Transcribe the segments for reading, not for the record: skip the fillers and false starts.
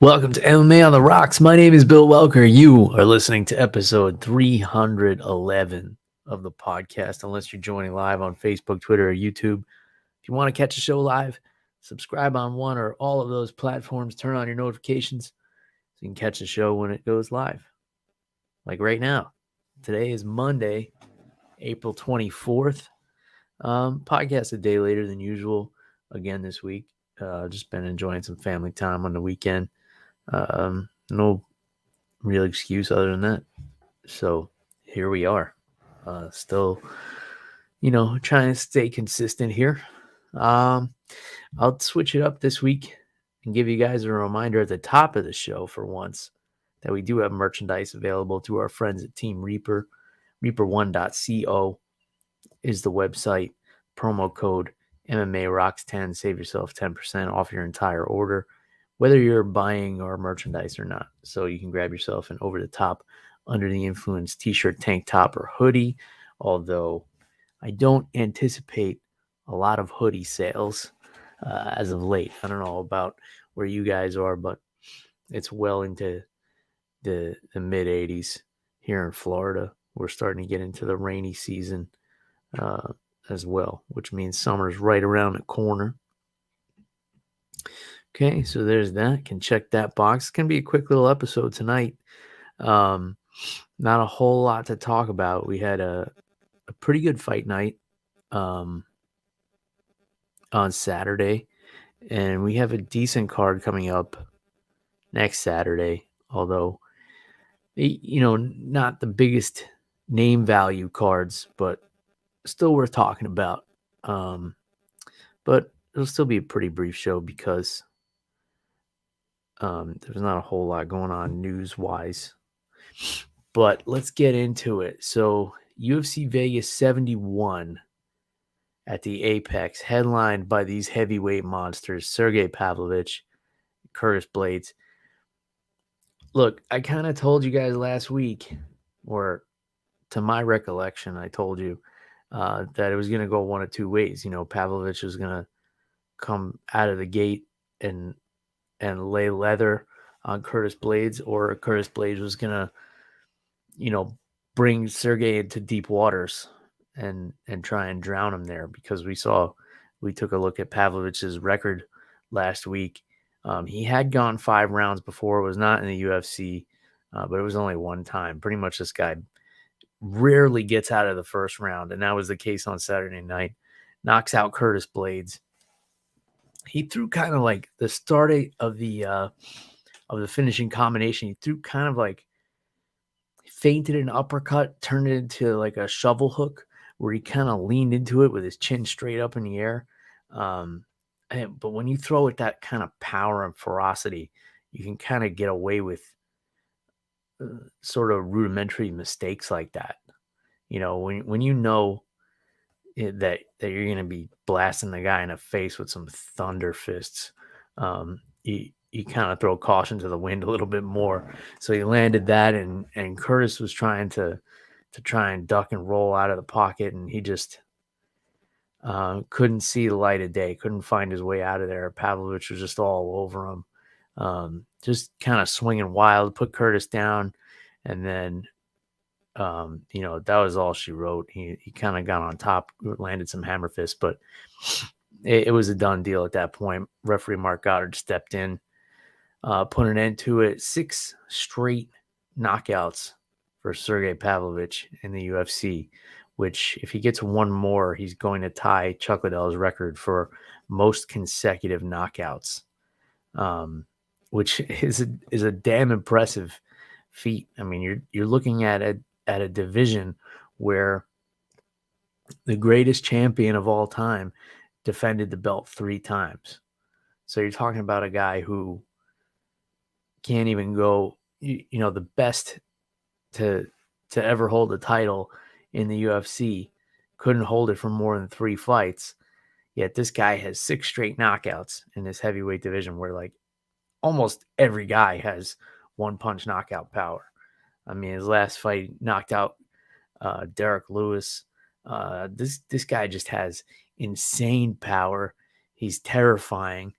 Welcome to MMA on the Rocks. My name is Bill Welker. You are listening to episode 311 of the podcast, unless you're joining live on Facebook, Twitter, or YouTube. If you want to catch the show live, subscribe on one or all of those platforms. Turn on your notifications so you can catch the show when it goes live. Like right now. Today is Monday, April 24th. Podcast a day later than usual again this week. Just been enjoying some family time on the weekend. No real excuse other than that. So here we are. Still, trying to stay consistent here. I'll switch it up this week and give you guys a reminder at the top of the show for once that we do have merchandise available through our friends at Team Reaper. Reaper1.co is the website. Promo code MMA Rocks 10. Save yourself 10% off your entire order, whether you're buying our merchandise or not. So you can grab yourself an over-the-top, under-the-influence t-shirt, tank top, or hoodie, although I don't anticipate a lot of hoodie sales as of late. I don't know about where you guys are, but it's well into the mid-80s here in Florida. We're starting to get into the rainy season as well, which means summer's right around the corner. Okay, so there's that. Can check that box. It's going to be a quick little episode tonight. Not a whole lot to talk about. We had a pretty good fight night on Saturday, and we have a decent card coming up next Saturday, although, not the biggest name value cards, but still worth talking about. But it'll still be a pretty brief show because there's not a whole lot going on news-wise. But let's get into it. So UFC Vegas 71 at the Apex, headlined by these heavyweight monsters, Sergei Pavlovich, Curtis Blaydes. Look, I kind of told you guys last week, or to my recollection, I told you that it was going to go one of two ways. Pavlovich was going to come out of the gate and lay leather on Curtis Blaydes, or Curtis Blaydes was going to, bring Sergei into deep waters and try and drown him there, because we took a look at Pavlovich's record last week. He had gone 5 rounds before. It was not in the UFC, but it was only one time. Pretty much this guy rarely gets out of the first round, and that was the case on Saturday night. Knocks out Curtis Blaydes. He threw kind of like the start of the finishing combination. He threw kind of like feinted an uppercut, turned it into like a shovel hook, where he kind of leaned into it with his chin straight up in the air. But when you throw it that kind of power and ferocity, you can kind of get away with sort of rudimentary mistakes like that. When you know that you're going to be blasting the guy in the face with some thunder fists, you kind of throw caution to the wind a little bit more. So he landed that, and Curtis was trying to try and duck and roll out of the pocket, and he just couldn't see the light of day, couldn't find his way out of there. Pavlovich was just all over him, just kind of swinging wild, put Curtis down, and then that was all she wrote. He kind of got on top, landed some hammer fists, but it was a done deal at that point. Referee Mark Goddard stepped in, put an end to it. 6 straight knockouts for Sergei Pavlovich in the UFC, which if he gets one more, he's going to tie Chuck Liddell's record for most consecutive knockouts, which is a damn impressive feat. I mean, you're looking at a division where the greatest champion of all time defended the belt 3 times. So you're talking about a guy who can't even go, the best to ever hold the title in the UFC couldn't hold it for more than 3 fights. Yet this guy has 6 straight knockouts in this heavyweight division, where like almost every guy has one punch knockout power. I mean, his last fight knocked out Derek Lewis. This guy just has insane power. He's terrifying.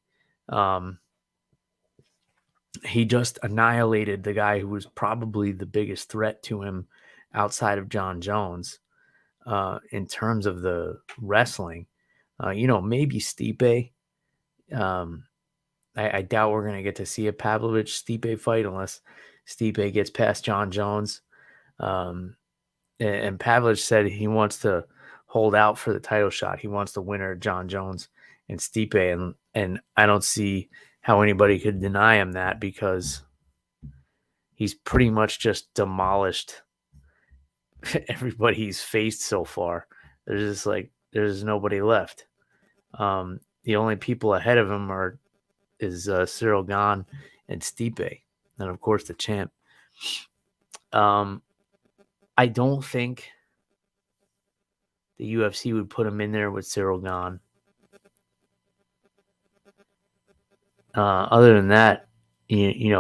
he just annihilated the guy who was probably the biggest threat to him outside of John Jones in terms of the wrestling. Maybe Stipe. I doubt we're going to get to see a Pavlovich Stipe fight unless Stipe gets past John Jones. And Pavlovich said he wants to hold out for the title shot. He wants the winner, John Jones and Stipe. And I don't see how anybody could deny him that, because he's pretty much just demolished everybody he's faced so far. There's nobody left. The only people ahead of him is Cyril Gane and Stipe, and of course the champ. I don't think the UFC would put him in there with Cyril Gane. Other than that, he's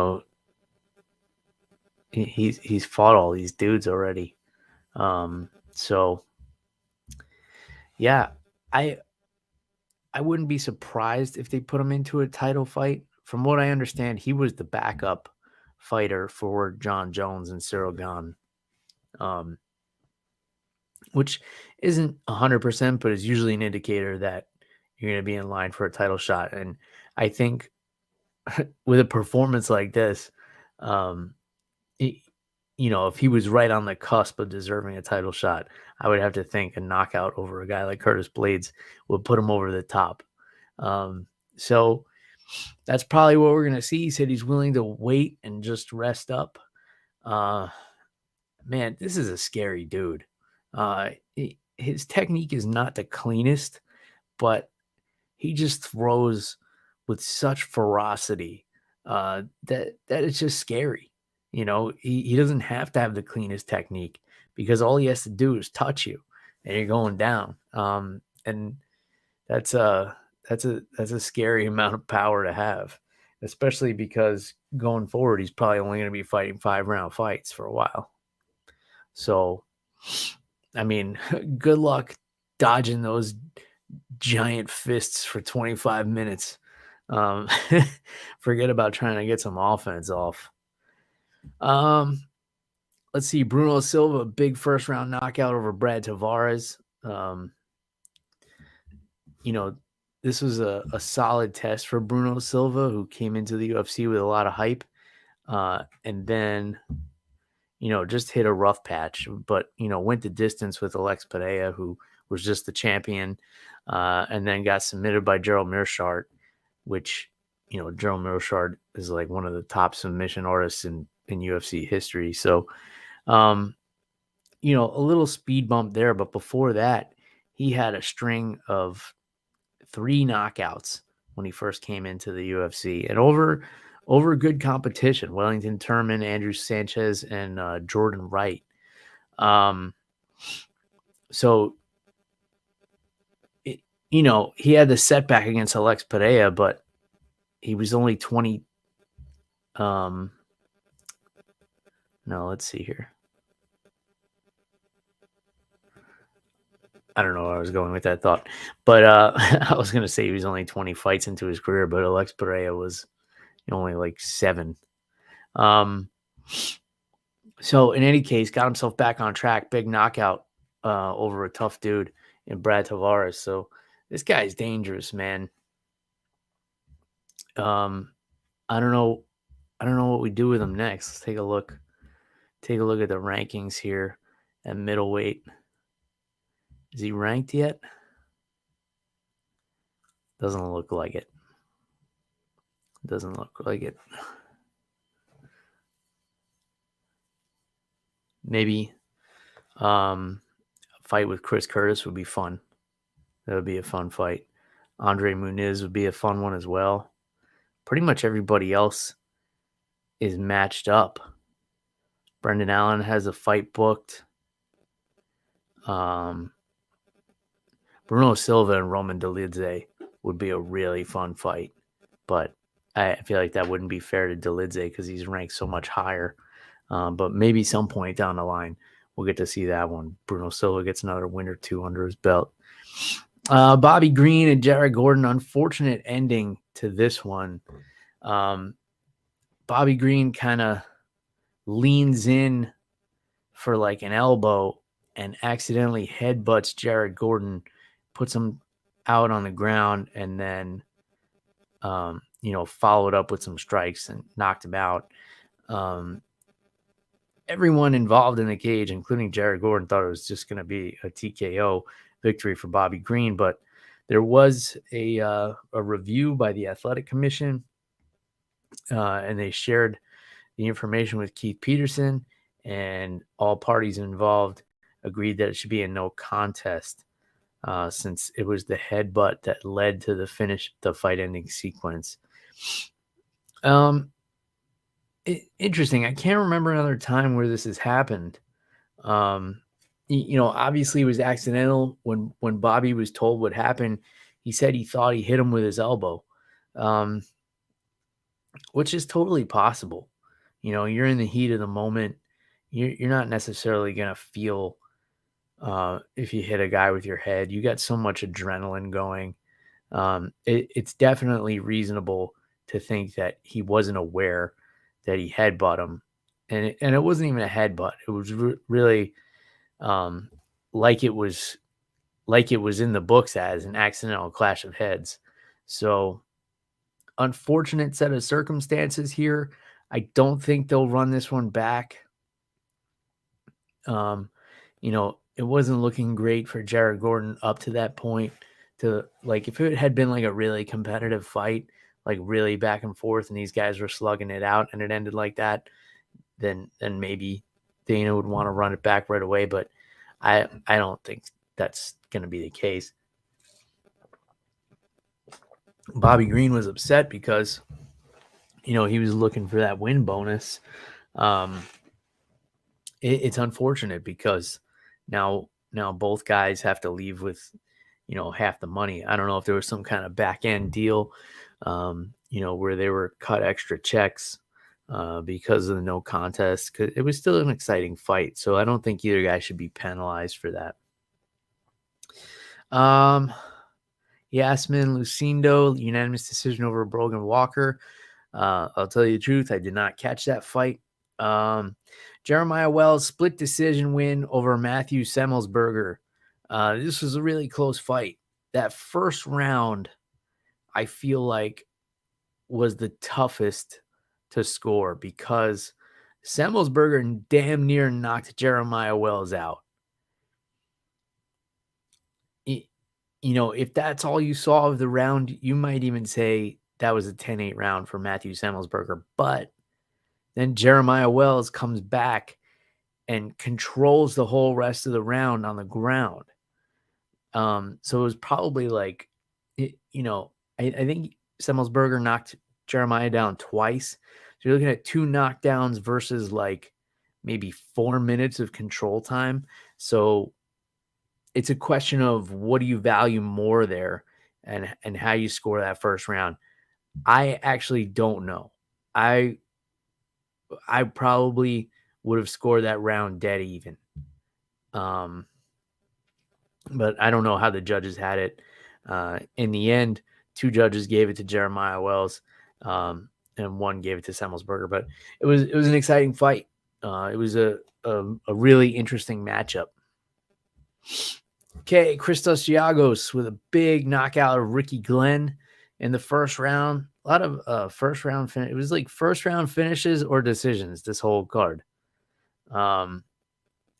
fought all these dudes already. So yeah, I wouldn't be surprised if they put him into a title fight. From what I understand, he was the backup fighter for John Jones and Cyril Gane, which isn't 100%, but is usually an indicator that you're going to be in line for a title shot. And I think with a performance like this, if he was right on the cusp of deserving a title shot, I would have to think a knockout over a guy like Curtis Blaydes would put him over the top. So that's probably what we're going to see. He said he's willing to wait and just rest up. Man, this is a scary dude. His technique is not the cleanest, but he just throws with such ferocity that it's just scary. He doesn't have to have the cleanest technique, because all he has to do is touch you and you're going down. And that's a scary amount of power to have, especially because going forward, he's probably only going to be fighting 5-round fights for a while. So, I mean, good luck dodging those giant fists for 25 minutes. Forget about trying to get some offense off. Let's see. Bruno Silva, big first round knockout over Brad Tavares. This was a solid test for Bruno Silva, who came into the UFC with a lot of hype. And then, just hit a rough patch, but, went the distance with Alex Pereira, who was just the champion, and then got submitted by Gerald Meerschaert, which, Gerald Meerschaert is like one of the top submission artists in UFC history. So, a little speed bump there, but before that, he had a string of 3 knockouts when he first came into the UFC, and over good competition: Wellington Turman, Andrew Sanchez, and Jordan Wright. So, he had the setback against Alex Pereira, but he was only 20. No, let's see here. I don't know where I was going with that thought, but I was going to say he was only 20 fights into his career, but Alex Pereira was only like 7. So in any case, got himself back on track. Big knockout over a tough dude in Brad Tavares. So this guy's dangerous, man. I don't know what we do with him next. Let's take a look. Take a look at the rankings here at middleweight. Is he ranked yet? Doesn't look like it. Doesn't look like it. Maybe fight with Chris Curtis would be fun. That would be a fun fight. Andre Muniz would be a fun one as well. Pretty much everybody else is matched up. Brendan Allen has a fight booked. Bruno Silva and Roman Dolidze would be a really fun fight, but I feel like that wouldn't be fair to Dolidze because he's ranked so much higher. But maybe some point down the line, we'll get to see that one. Bruno Silva gets another win or 2 under his belt. Bobby Green and Jared Gordon, unfortunate ending to this one. Bobby Green kind of leans in for like an elbow and accidentally headbutts Jared Gordon, puts him out on the ground, and then, followed up with some strikes and knocked him out. Everyone involved in the cage, including Jared Gordon, thought it was just going to be a TKO victory for Bobby Green, but there was a review by the Athletic Commission, and they shared the information with Keith Peterson, and all parties involved agreed that it should be a no contest, since it was the headbutt that led to the fight-ending sequence. Interesting. I can't remember another time where this has happened. Obviously it was accidental. When Bobby was told what happened, he said he thought he hit him with his elbow, which is totally possible. You're in the heat of the moment. You're not necessarily going to feel if you hit a guy with your head. You got so much adrenaline going. It's definitely reasonable to think that he wasn't aware that he headbutt him. And it wasn't even a headbutt. It was really like it was in the books as an accidental clash of heads. So unfortunate set of circumstances here. I don't think they'll run this one back. It wasn't looking great for Jared Gordon up to that point. If it had been like a really competitive fight, like really back and forth, and these guys were slugging it out and it ended like that, then maybe Dana would want to run it back right away. But I don't think that's going to be the case. Bobby Green was upset because, he was looking for that win bonus. It's unfortunate because now both guys have to leave with, half the money. I don't know if there was some kind of back end deal, where they were cut extra checks because of the no contest. 'Cause it was still an exciting fight, so I don't think either guy should be penalized for that. Iasmin, Lucindo, unanimous decision over Brogan Walker. I'll tell you the truth, I did not catch that fight. Jeremiah Wells, split decision win over Matthew Semelsberger. This was a really close fight. That first round, I feel like, was the toughest to score because Semelsberger damn near knocked Jeremiah Wells out. If that's all you saw of the round, you might even say that was a 10-8 round for Matthew Semelsberger. But then Jeremiah Wells comes back and controls the whole rest of the round on the ground. So it was probably like, I think Semelsberger knocked Jeremiah down twice. So you're looking at 2 knockdowns versus like maybe 4 minutes of control time. So it's a question of what do you value more there and how you score that first round. I actually don't know. I probably would have scored that round dead even. But I don't know how the judges had it. In the end, 2 judges gave it to Jeremiah Wells, and 1 gave it to Semelsberger. But it was an exciting fight. It was a really interesting matchup. Okay, Christos Giagos with a big knockout of Ricky Glenn in the first round. A lot of first round finish. It was like first round finishes or decisions this whole card,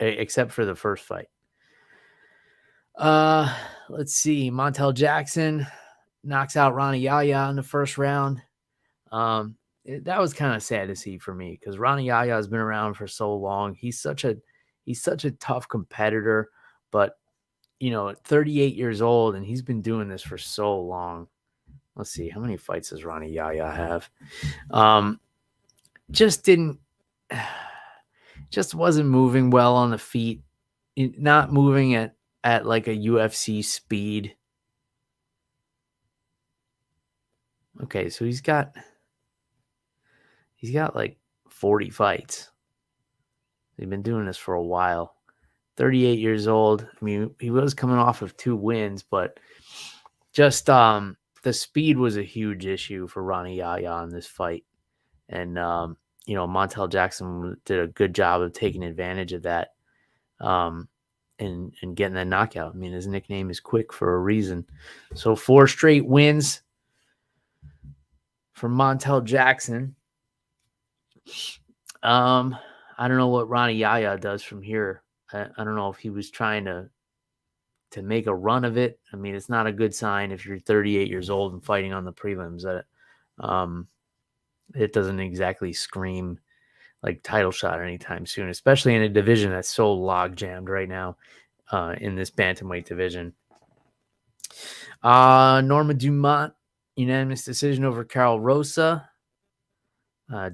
except for the first fight. Let's see. Montel Jackson knocks out Rani Yahya in the first round. That was kind of sad to see for me because Rani Yahya has been around for so long. He's such a tough competitor, but 38 years old, and he's been doing this for so long. Let's see, how many fights does Rani Yahya have? Just wasn't moving well on the feet. Not moving at like a UFC speed. Okay, so he's got like 40 fights. They've been doing this for a while. 38 years old. I mean, he was coming off of 2 wins, but just the speed was a huge issue for Rani Yahya in this fight. And, Montel Jackson did a good job of taking advantage of that and getting that knockout. I mean, his nickname is Quick for a reason. So 4 straight wins for Montel Jackson. I don't know what Rani Yahya does from here. I don't know if he was trying to make a run of it. I mean, it's not a good sign if you're 38 years old and fighting on the prelims. It doesn't exactly scream like title shot anytime soon, especially in a division that's so log jammed right now in this bantamweight division. Norma Dumont, unanimous decision over Karol Rosa.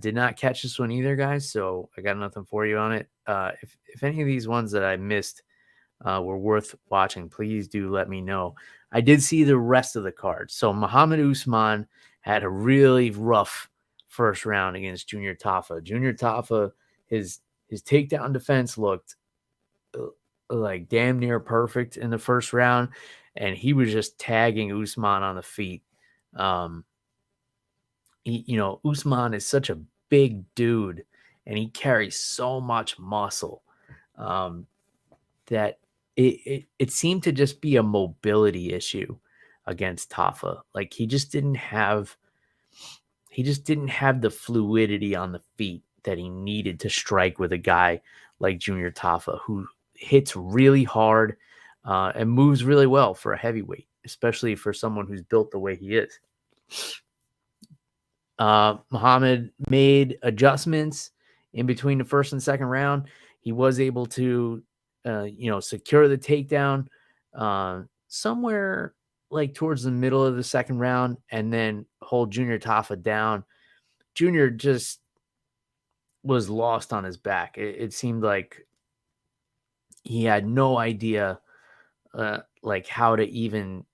Did not catch this one either, guys, so I got nothing for you on it. If any of these ones that I missed were worth watching, please do let me know. I did see the rest of the card. So Mohammed Usman had a really rough first round against Junior Tafa. Junior Tafa, his takedown defense looked like damn near perfect in the first round, and he was just tagging Usman on the feet. Usman is such a big dude, and he carries so much muscle that it seemed to just be a mobility issue against Tafa. Like he just didn't have the fluidity on the feet that he needed to strike with a guy like Junior Tafa, who hits really hard and moves really well for a heavyweight, especially for someone who's built the way he is. Mohammed made adjustments in between the first and second round. He was able to, secure the takedown somewhere like towards the middle of the second round and then hold Junior Tafa down. Junior just was lost on his back. It seemed like he had no idea like how to even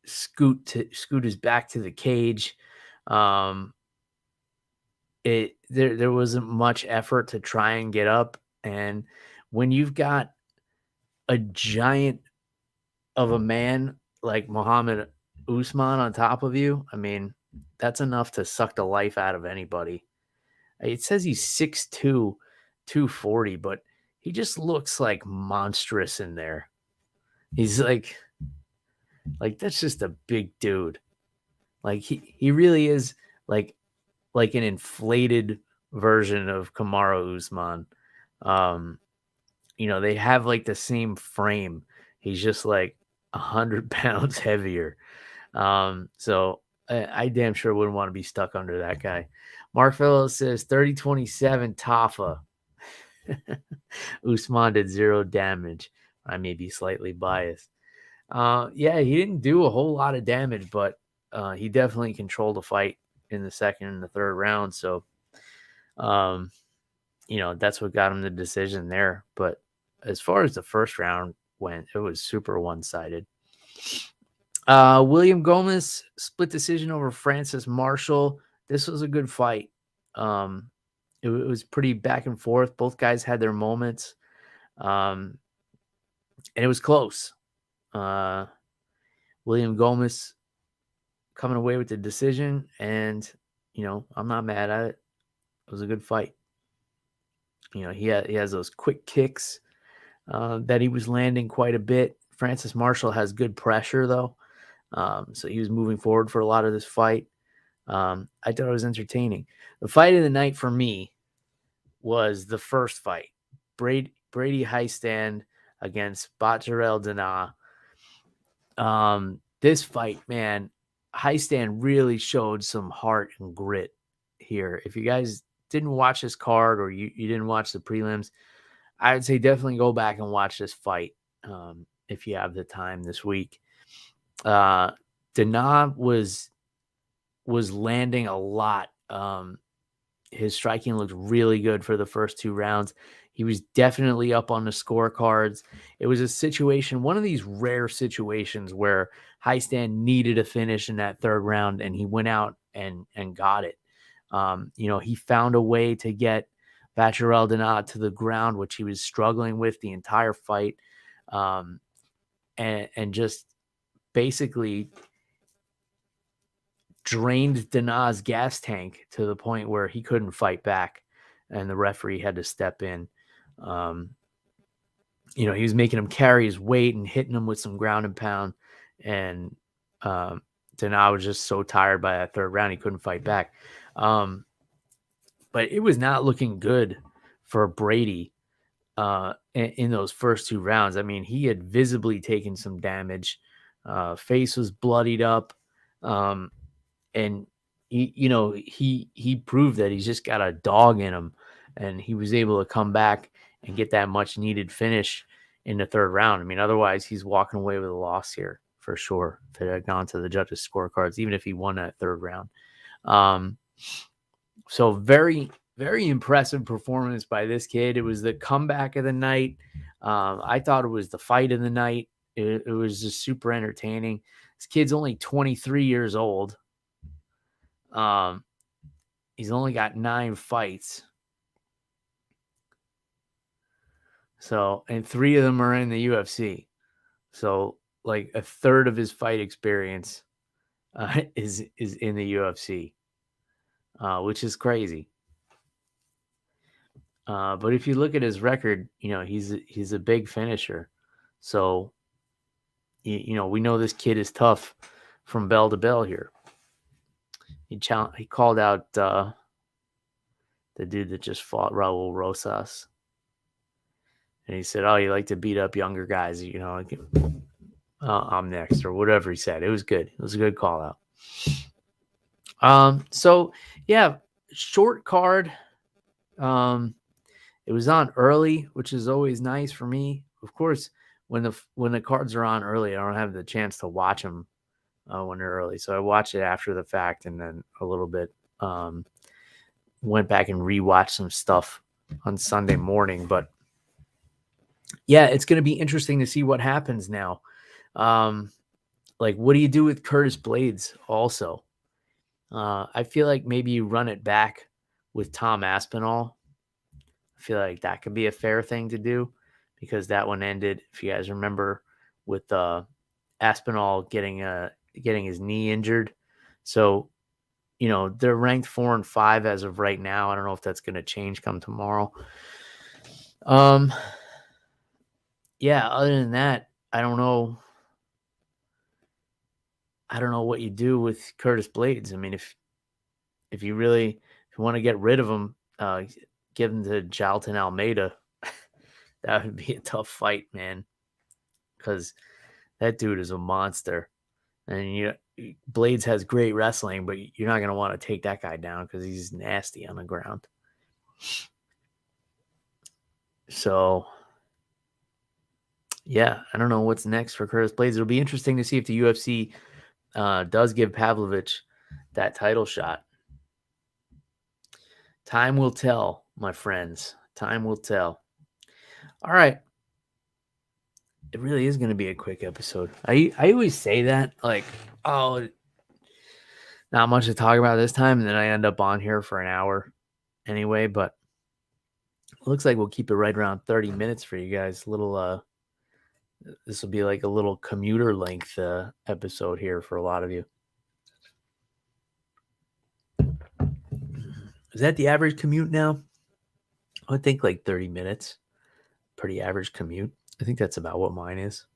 scoot his back to the cage. There wasn't much effort to try and get up, and when you've got a giant of a man like Mohammed Usman on top of you, I mean, that's enough to suck the life out of anybody. It says he's 6'2", 240, but he just looks like monstrous in there. He's like that's just a big dude. Like he really is like an inflated version of Kamaru Usman. They have like the same frame. He's just like 100 pounds heavier. So I damn sure wouldn't want to be stuck under that guy. Mark Fellows says 30-27 Tafa. Usman did 0 damage. I may be slightly biased. Yeah, he didn't do a whole lot of damage, but he definitely controlled the fight in the second and the third round. So, that's what got him the decision there. But as far as the first round went, it was super one-sided. William Gomez split decision over Francis Marshall. This was a good fight. It was pretty back and forth. Both guys had their moments. And it was close. William Gomez coming away with the decision, and I'm not mad at it. It was a good fight. He has those quick kicks that he was landing quite a bit. Francis Marshall has good pressure though, so he was moving forward for a lot of this fight. I thought it was entertaining. The fight of the night for me was the first fight, Brady Heistand against Bajarel Dana. This fight, man, Heistand really showed some heart and grit here. If you guys didn't watch this card or you didn't watch the prelims, I would say definitely go back and watch this fight if you have the time this week. Dana was landing a lot. His striking looked really good for the first 2 rounds. He was definitely up on the scorecards. It was a situation, one of these rare situations where Heistand needed a finish in that third round, and he went out and got it. He found a way to get Bajarel Dana to the ground, which he was struggling with the entire fight, and just basically drained Danah's gas tank to the point where he couldn't fight back, and the referee had to step in. He was making him carry his weight and hitting him with some ground and pound, and Danah was just so tired by that third round he couldn't fight back. But it was not looking good for Blayde in those first 2 rounds. I mean, he had visibly taken some damage. Face was bloodied up. And he proved that he's just got a dog in him, and he was able to come back and get that much needed finish in the third round. I mean, otherwise he's walking away with a loss here for sure if it had gone to the judges' scorecards, even if he won that third round. So very, very impressive performance by this kid. It was the comeback of the night. I thought it was the fight of the night. It was just super entertaining. This kid's only 23 years old. He's only got 9 fights. So, and 3 of them are in the UFC. So, like a third of his fight experience is in the UFC, which is crazy. But if you look at his record, he's a big finisher. So, we know this kid is tough from bell to bell here. He called out the dude that just fought Raul Rosas. And he said, "Oh, you like to beat up younger guys, I'm next," or whatever he said. It was good. It was a good call out. So yeah, short card. It was on early, which is always nice for me. Of course, when the cards are on early, I don't have the chance to watch them when they're early. So I watched it after the fact, and then a little bit went back and rewatched some stuff on Sunday morning. But yeah, it's going to be interesting to see what happens now. Like, what do you do with Curtis Blaydes also? I feel like maybe you run it back with Tom Aspinall. I feel like that could be a fair thing to do, because that one ended, if you guys remember, with Aspinall getting his knee injured. So, they're ranked 4 and 5 as of right now. I don't know if that's going to change come tomorrow. Yeah, other than that, I don't know what you do with Curtis Blaydes. I mean, if you want to get rid of him, give him to Jalton Almeida. That would be a tough fight, man, because that dude is a monster. And Blaydes has great wrestling, but you're not going to want to take that guy down because he's nasty on the ground. So, yeah, I don't know what's next for Curtis Blaydes. It'll be interesting to see if the UFC does give Pavlovich that title shot. Time will tell, my friends. Time will tell. All right. It really is going to be a quick episode. I always say that, like, oh, not much to talk about this time, and then I end up on here for an hour anyway, but it looks like we'll keep it right around 30 minutes for you guys. This will be like a little commuter length episode here for a lot of you. Is that the average commute now? I would think like 30 minutes. Pretty average commute. I think that's about what mine is.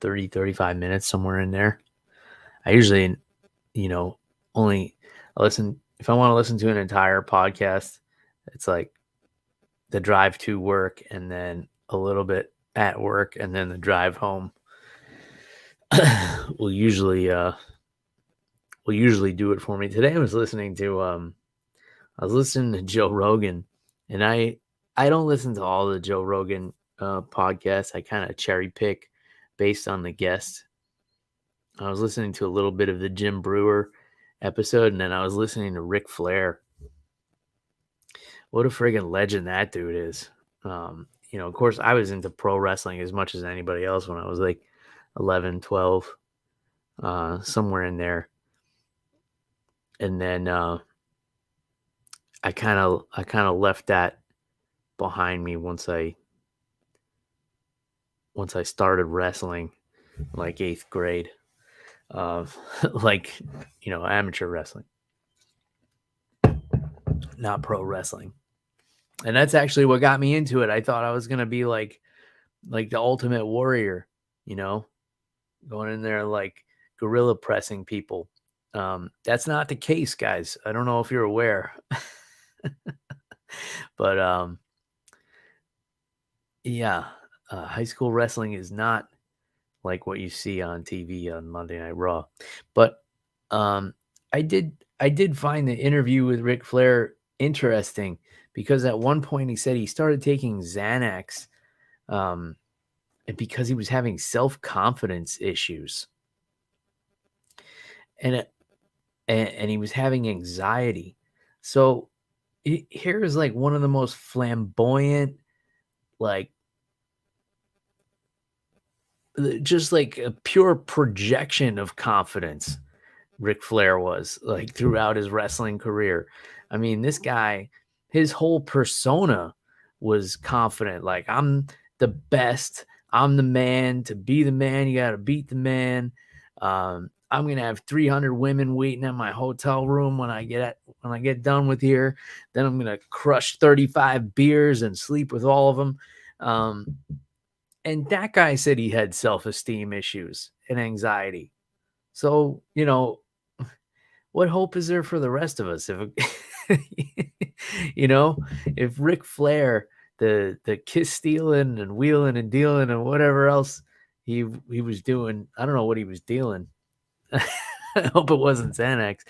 30, 35 minutes, somewhere in there. I usually, only listen. If I want to listen to an entire podcast, it's like the drive to work and then a little bit at work and then the drive home. will usually do it for me. Today I was listening to Joe Rogan, and I don't listen to all the Joe Rogan podcasts. I kind of cherry pick based on the guest. I was listening to a little bit of the Jim Brewer episode, and then I was listening to Ric Flair. What a friggin' legend that dude is. Of course, I was into pro wrestling as much as anybody else when I was like 11, 12, somewhere in there. And then I kind of left that behind me once I started wrestling, like 8th grade. like, amateur wrestling, not pro wrestling. And that's actually what got me into it. I thought I was going to be like the Ultimate Warrior, going in there like gorilla pressing people. That's not the case, guys. I don't know if you're aware, but yeah, high school wrestling is not like what you see on TV on Monday Night Raw. But I did find the interview with Ric Flair interesting because at one point he said he started taking Xanax because he was having self-confidence issues. And he was having anxiety. So here is like one of the most flamboyant, like just like a pure projection of confidence Ric Flair was like throughout his wrestling career. I mean, this guy, his whole persona was confident. Like, I'm the best. I'm the man. To be the man, you got to beat the man. I'm gonna have 300 women waiting at my hotel room when I get done with here. Then I'm gonna crush 35 beers and sleep with all of them. And that guy said he had self-esteem issues and anxiety. So, what hope is there for the rest of us? If Ric Flair, the kiss stealing and wheeling and dealing and whatever else he was doing, I don't know what he was dealing. I hope it wasn't Xanax.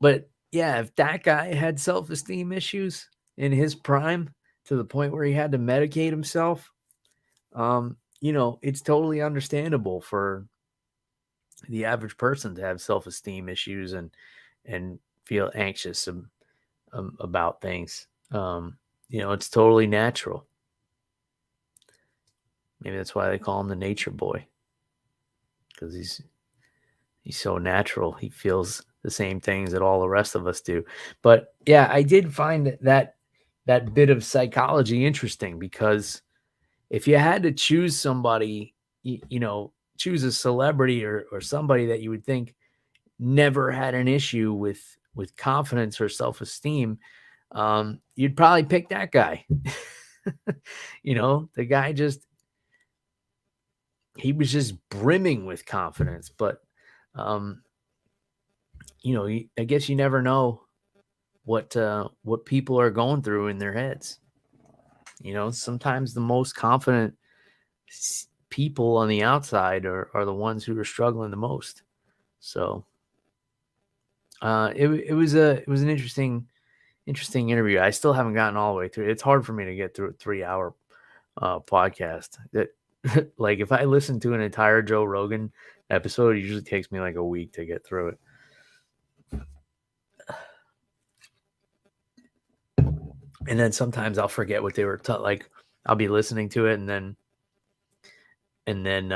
But yeah, if that guy had self-esteem issues in his prime to the point where he had to medicate himself, it's totally understandable for the average person to have self-esteem issues and feel anxious about things. It's totally natural. Maybe that's why they call him the nature boy, because he's so natural. He feels the same things that all the rest of us do. But yeah, I did find that bit of psychology interesting, because if you had to choose somebody, choose a celebrity or somebody that you would think never had an issue with confidence or self-esteem, you'd probably pick that guy. The guy he was just brimming with confidence. But I guess you never know what people are going through in their heads. Sometimes the most confident people on the outside are the ones who are struggling the most. So it was an interesting interview. I still haven't gotten all the way through. It's hard for me to get through a 3-hour podcast. That like if I listen to an entire Joe Rogan episode, it usually takes me like a week to get through it. And then sometimes I'll forget what they were like. I'll be listening to it and then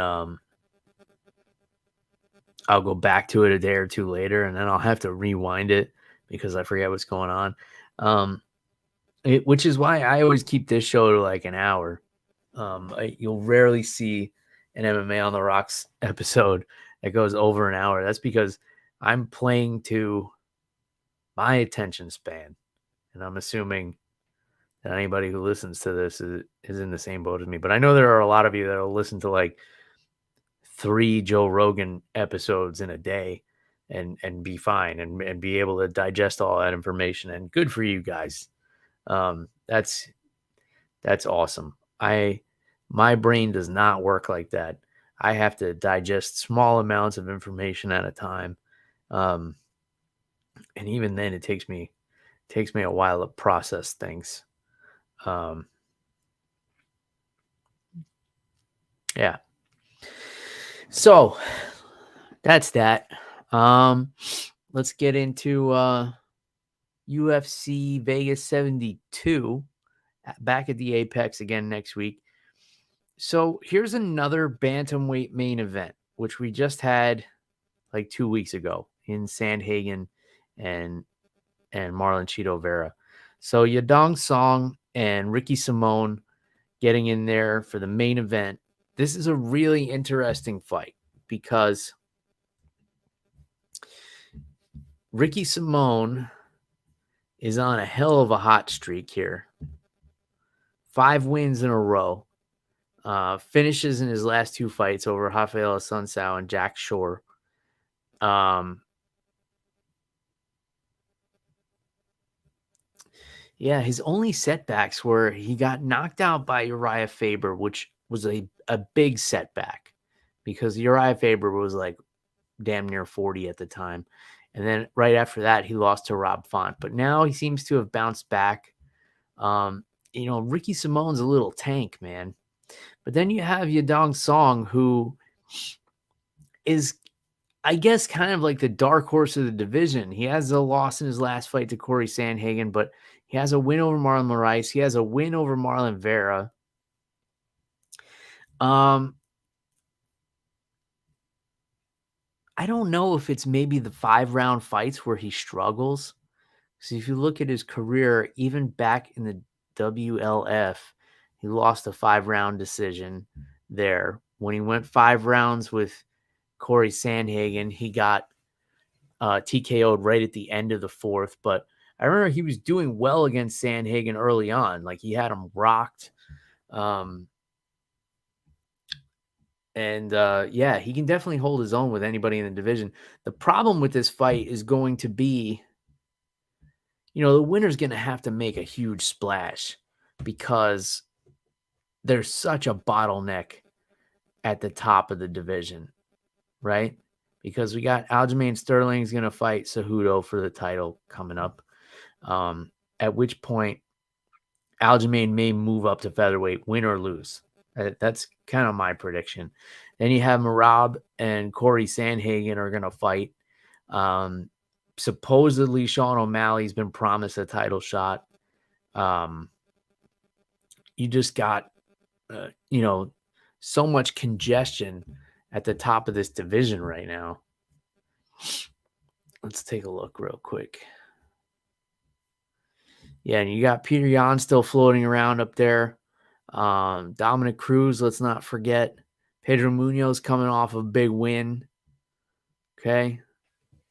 I'll go back to it a day or two later, and then I'll have to rewind it because I forget what's going on. Which is why I always keep this show to like an hour. You'll rarely see an MMA on the Rocks episode that goes over an hour. That's because I'm playing to my attention span, and I'm assuming that anybody who listens to this is in the same boat as me. But I know there are a lot of you that will listen to like 3 Joe Rogan episodes in a day and be fine and be able to digest all that information. And good for you guys. That's awesome. My brain does not work like that. I have to digest small amounts of information at a time. And even then it takes me a while to process things. Yeah. So that's that. Let's get into UFC Vegas 72 back at the Apex again next week. So here's another bantamweight main event, which we just had like 2 weeks ago in Sandhagen and Marlon Chito Vera. So Yadong Song and Ricky Simone getting in there for the main event. This is a really interesting fight because Ricky Simone is on a hell of a hot streak here. 5 wins in a row. Finishes in his last 2 fights over Rafael Assunção and Jack Shore. Yeah, his only setbacks were he got knocked out by Uriah Faber, which was a big setback because Uriah Faber was like damn near 40 at the time. And then right after that, he lost to Rob Font. But now he seems to have bounced back. Ricky Simone's a little tank, man. But then you have Yadong Song, who is, I guess, kind of like the dark horse of the division. He has a loss in his last fight to Corey Sandhagen, but he has a win over Marlon Moraes. He has a win over Marlon Vera. I don't know if it's maybe the 5-round fights where he struggles. So if you look at his career, even back in the WLF, he lost a 5-round decision there. When he went 5 rounds with Corey Sandhagen, he got TKO'd right at the end of the 4th. But I remember he was doing well against Sandhagen early on. Like, he had him rocked. Yeah, he can definitely hold his own with anybody in the division. The problem with this fight is going to be, the winner's going to have to make a huge splash because there's such a bottleneck at the top of the division, right? Because we got Aljamain Sterling's going to fight Cejudo for the title coming up, at which point Aljamain may move up to featherweight, win or lose. That's kind of my prediction. Then you have Merab and Corey Sandhagen are going to fight. Supposedly Sean O'Malley's been promised a title shot. You just got, so much congestion at the top of this division right now. Let's take a look real quick. Yeah, and you got Peter Yan still floating around up there. Dominic Cruz, let's not forget. Pedro Munoz coming off a big win. Okay.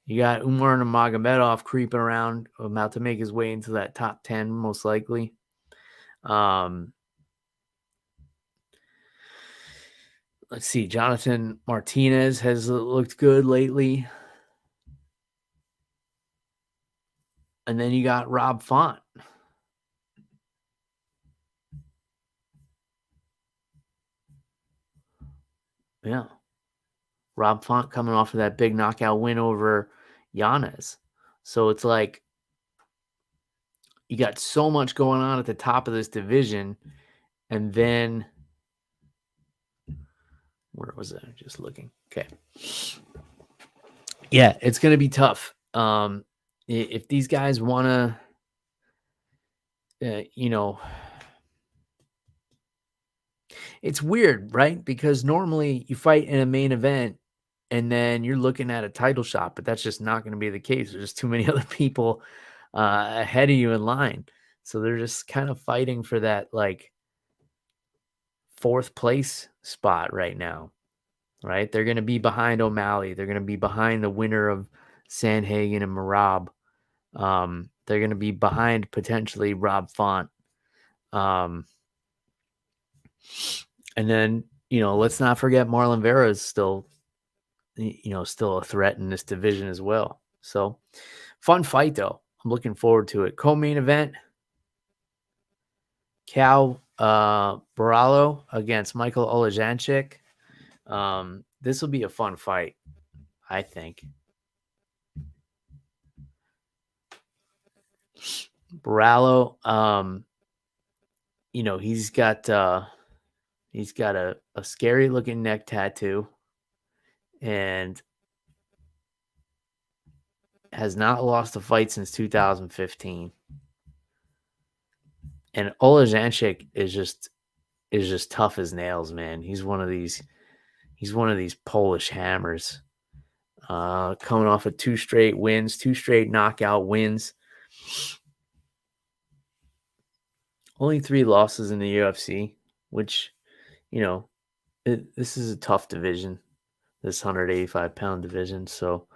You got Umar Nurmagomedov creeping around, about to make his way into that top 10, most likely. Let's see. Jonathan Martinez has looked good lately. And then you got Rob Font. Yeah. Rob Font coming off of that big knockout win over Yanez. So it's like you got so much going on at the top of this division. And then, where was I just looking? Okay. Yeah, it's going to be tough. If these guys want to, it's weird, right? Because normally you fight in a main event and then you're looking at a title shot, but that's just not going to be the case. There's just too many other people ahead of you in line. So they're just kind of fighting for that, like, 4th place spot right now, right? They're going to be behind O'Malley. They're going to be behind the winner of Sandhagen and Merab. They're going to be behind potentially Rob Font. And then, let's not forget Marlon Vera is still a threat in this division as well. So fun fight though. I'm looking forward to it. Co-main event, Cal Borrallo against Michael Olajanchik. This will be a fun fight, I think. Borrallo, he's got a scary looking neck tattoo and has not lost a fight since 2015. And Olajanchik is just tough as nails, man. He's one of these Polish hammers. Coming off of 2 straight wins, 2 straight knockout wins. Only 3 losses in the UFC, which, this is a tough division. this 185-pound division. So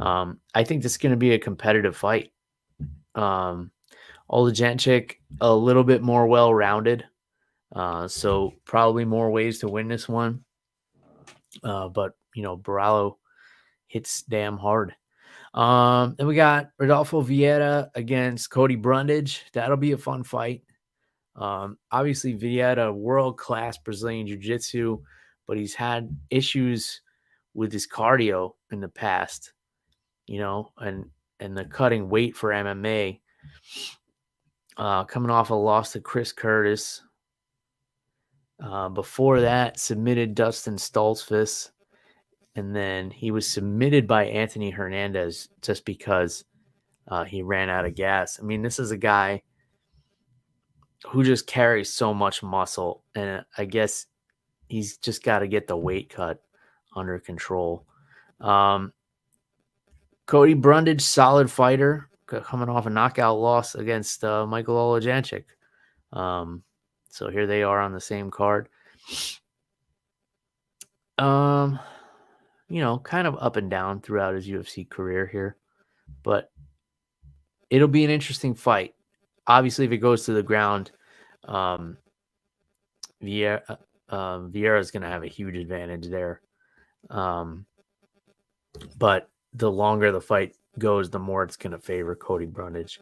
I think this is going to be a competitive fight. Olajanchik, a little bit more well-rounded. So probably more ways to win this one. But, Barallo hits damn hard. Then we got Rodolfo Vieira against Cody Brundage. That'll be a fun fight. Obviously, Vieira, world-class Brazilian Jiu-Jitsu, but he's had issues with his cardio in the past, and the cutting weight for MMA. Coming off a loss to Chris Curtis. Before that, submitted Dustin Stoltzfus. And then he was submitted by Anthony Hernandez just because he ran out of gas. I mean, this is a guy who just carries so much muscle. And I guess he's just got to get the weight cut under control. Cody Brundage, solid fighter, coming off a knockout loss against Michael Olajanchik. So here they are on the same card. Kind of up and down throughout his UFC career here, but it'll be an interesting fight. Obviously, if it goes to the ground, Vieira is going to have a huge advantage there. But the longer the fight goes, the more it's going to favor Cody Brundage,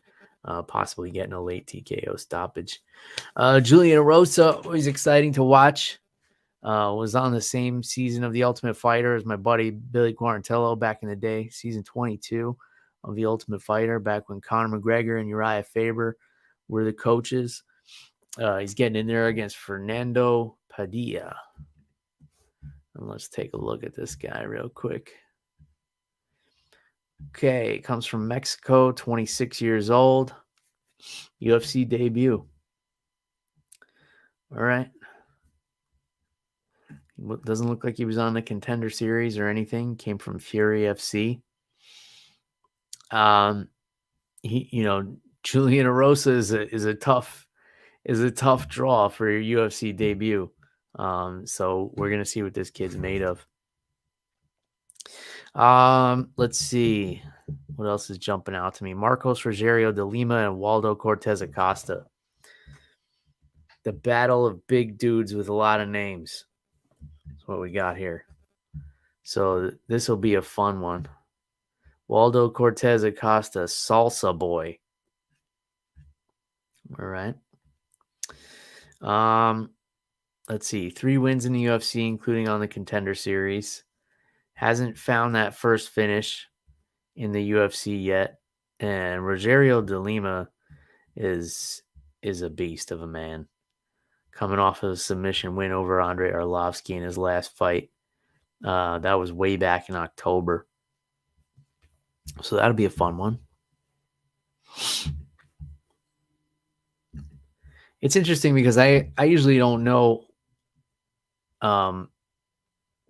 possibly getting a late TKO stoppage. Julian Rosa, always exciting to watch. Was on the same season of The Ultimate Fighter as my buddy Billy Quarantillo back in the day, season 22 of The Ultimate Fighter, back when Conor McGregor and Uriah Faber were the coaches. He's getting in there against Fernando Padilla. And let's take a look at this guy real quick. Okay, comes from Mexico, 26 years old. UFC debut. All right. Doesn't look like he was on the Contender Series or anything. Came from Fury FC. Julian Rosa is a tough draw for your UFC debut. So we're gonna see what this kid's made of. Let's see what else is jumping out to me. Marcos Rogerio de Lima and Waldo Cortez Acosta. The battle of big dudes with a lot of names. That's what we got here. So this will be a fun one. Waldo Cortez Acosta, Salsa Boy. All right. Let's see. 3 wins in the UFC, including on the Contender Series. Hasn't found that first finish in the UFC yet. And Rogerio de Lima is a beast of a man. Coming off of a submission win over Andrei Arlovsky in his last fight. That was way back in October. So that'll be a fun one. It's interesting because I usually don't know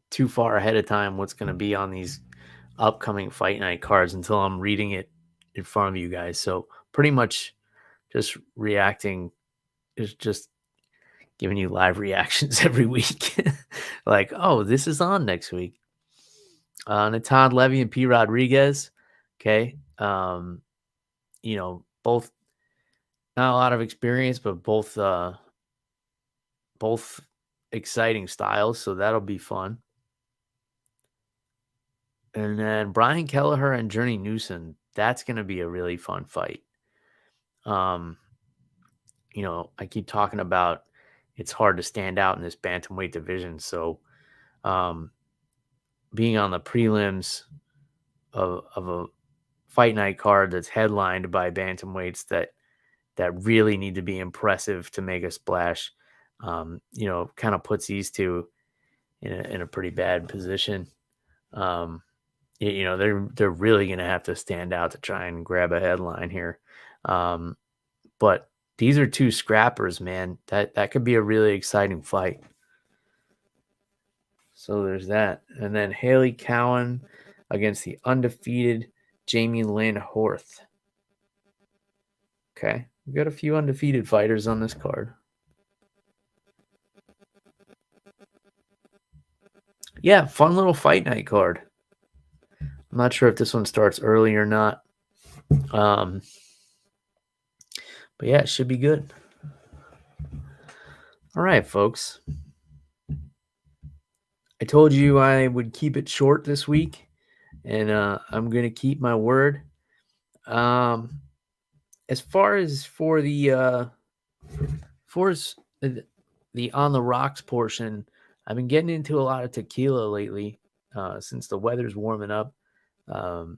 too far ahead of time what's going to be on these upcoming fight night cards until I'm reading it in front of you guys. So pretty much just reacting is just giving you live reactions every week. Like, oh, this is on next week. Natan Levy and P. Rodriguez. Okay. Both not a lot of experience, but both exciting styles. So that'll be fun. And then Brian Kelleher and Journey Newson. That's going to be a really fun fight. I keep talking about it's hard to stand out in this bantamweight division. So being on the prelims of a fight night card that's headlined by bantamweights that really need to be impressive to make a splash, kind of puts these two in a pretty bad position. They're really going to have to stand out to try and grab a headline here. But these are 2 scrappers, man. That could be a really exciting fight. So there's that. And then Haley Cowan against the undefeated Jamie Lynn Horth. Okay. We've got a few undefeated fighters on this card. Yeah, fun little fight night card. I'm not sure if this one starts early or not. But yeah, it should be good. All right, folks. I told you I would keep it short this week, and I'm going to keep my word. As far as for the the on the rocks portion, I've been getting into a lot of tequila lately since the weather's warming up. Um,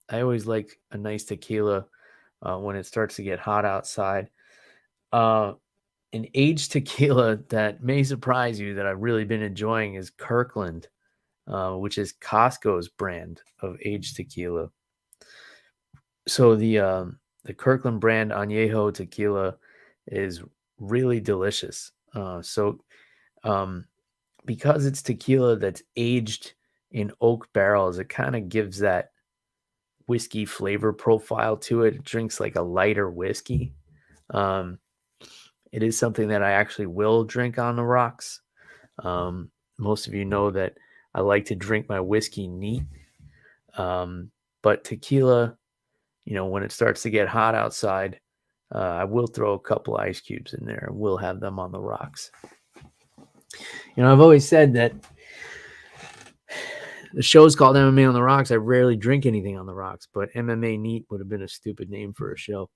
I always like a nice tequila when it starts to get hot outside. Uh, an aged tequila that may surprise you that I've really been enjoying is Kirkland, which is Costco's brand of aged tequila. So the Kirkland brand Añejo tequila is really delicious. So because it's tequila that's aged in oak barrels, it kind of gives that whiskey flavor profile to it. It drinks like a lighter whiskey. Um, it is something that I actually will drink on the rocks. Most of you know that I like to drink my whiskey neat. But tequila, when it starts to get hot outside, I will throw a couple ice cubes in there and we'll have them on the rocks. I've always said that the show's called MMA on the Rocks. I rarely drink anything on the rocks, but MMA Neat would have been a stupid name for a show.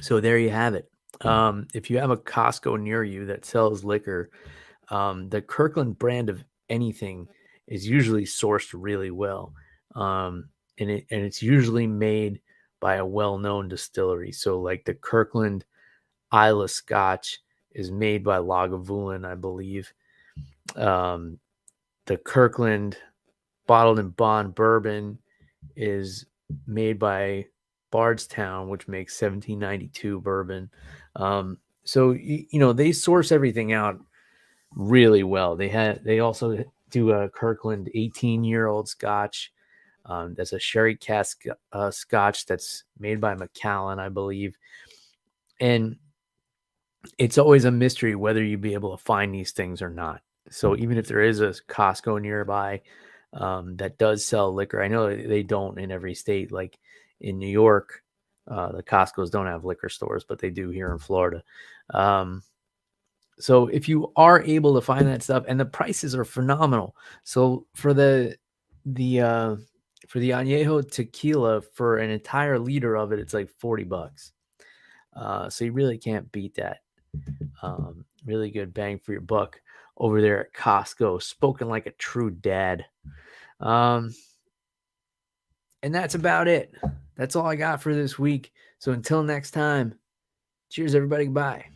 So there you have it. If you have a Costco near you that sells liquor, the Kirkland brand of anything is usually sourced really well. And it's usually made by a well-known distillery. So like the Kirkland Isla Scotch is made by Lagavulin, I believe. The Kirkland Bottled and Bond Bourbon is made by Bardstown, which makes 1792 bourbon. So they source everything out really well. They also do a Kirkland 18-year-old Scotch. That's a sherry cask Scotch that's made by Macallan, I believe. And it's always a mystery whether you'd be able to find these things or not. So even if there is a Costco nearby that does sell liquor, I know they don't in every state. Like in New York, the Costcos don't have liquor stores, but they do here in Florida. So if you are able to find that stuff, and the prices are phenomenal. So for the Añejo tequila, for an entire liter of it, it's like $40. So you really can't beat that. Really good bang for your buck over there at Costco. Spoken like a true dad. And that's about it. That's all I got for this week. So until next time, cheers, everybody. Bye.